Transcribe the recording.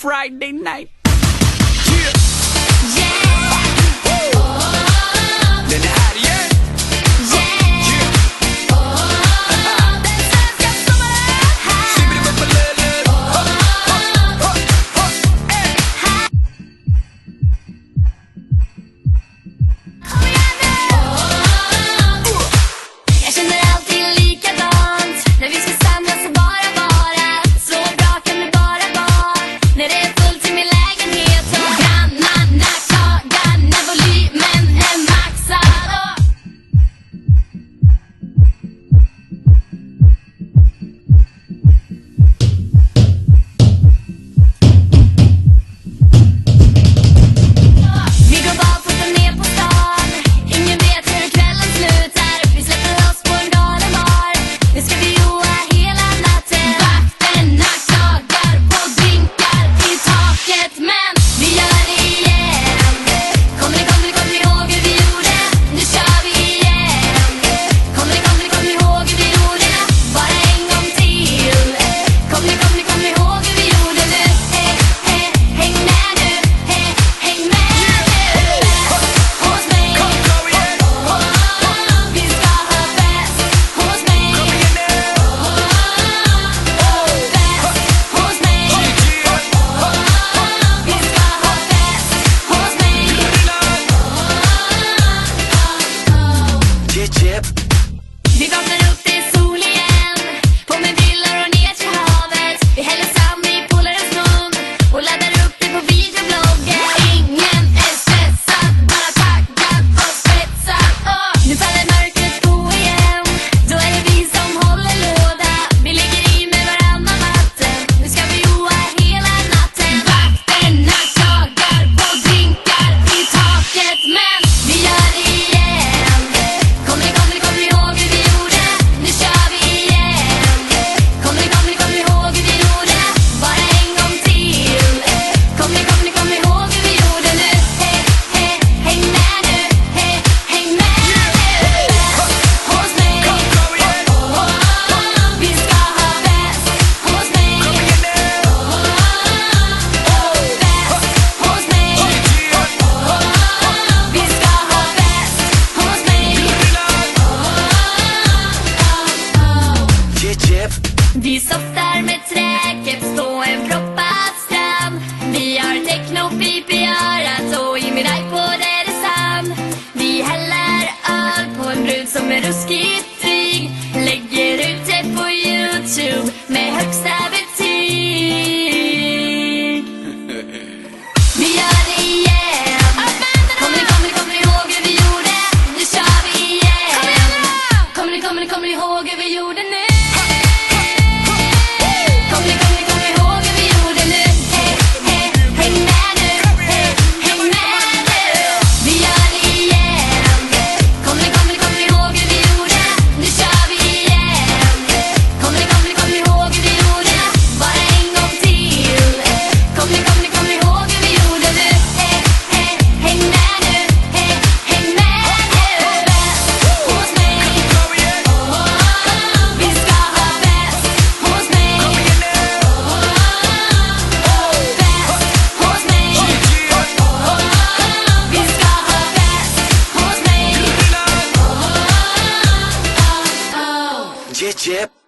Friday night. Den är här igen. Jag känner alltid likadant när vi ska samlas och bara vara. Så bra kan det bara vara när det är fullt i min lägenhet. Och grannarna klagar när volymen är maxad. Vi går barfota ner på stan. Ingen vet hur kvällen slutar. Vi släpper oss på en galen bar. Nu ska vi joa hela natten. Vakterna klagar på drinkar i taket. Men vi gör det igen. Kommer ni ihåg hur vi gjorde? Nu kör vi igen. Kommer ni ihåg hur vi gjorde? Bara en gång till. Kommer ni ihåg hur vi gjorde nu? Häng med nu. Häng med nu. Hos mig. Vi ska ha fest hos mig. Fest hos mig. Vi ska ha fest hos mig. Vi vaknar upp, det är sol igen. På med brillor och ner till havet. Vi häller sand i polarens mun och laddar upp det på videobloggen. Ingen är stressad, bara taggad och spetsad. Nu faller mörkret på igen. Då är det vi som håller låda. Vi ligger i med varannan natten. Nu ska vi joa hela natten. Vakterna klagar på drinkar i taket. Men vi gör det igen. Kommer ni ihåg hur vi gjorde? Nu kör vi igen. Kommer ni ihåg hur vi gjorde? Bara en gång till. Kommer ni ihåg hur vi gjorde nu? Häng med nu. Häng med nu. Hos mig. Vi ska ha fest hos mig. Fest hos mig. Vi ska ha fest hos mig. Vi softar med träkeps på en proppad strand. Vi har techno-pip i örat och i min iPod är det sand. Vi häller öl på en brud som är ruskigt dryg. Lägger ut det på YouTube med högsta betyg. Vi gör det igen. Kommer ni ihåg hur vi gjorde? Nu kör vi igen. Kommer ni ihåg hur vi gjorde nu? Kommer ni ihåg hur vi gjorde nu? Häng med nu. Häng med nu. Vi gör det igen. Kommer ni ihåg hur vi gjorde? Nu kör vi igen. Kommer ni ihåg hur vi gjorde? Bara en gång till. Kommer ni ihåg hur vi gjorde nu? Häng med nu. Häng med nu. Fest hos mig. Vi ska ha fest hos mig. Fest hos mig. Vi ska ha fest hos mig. Yeah.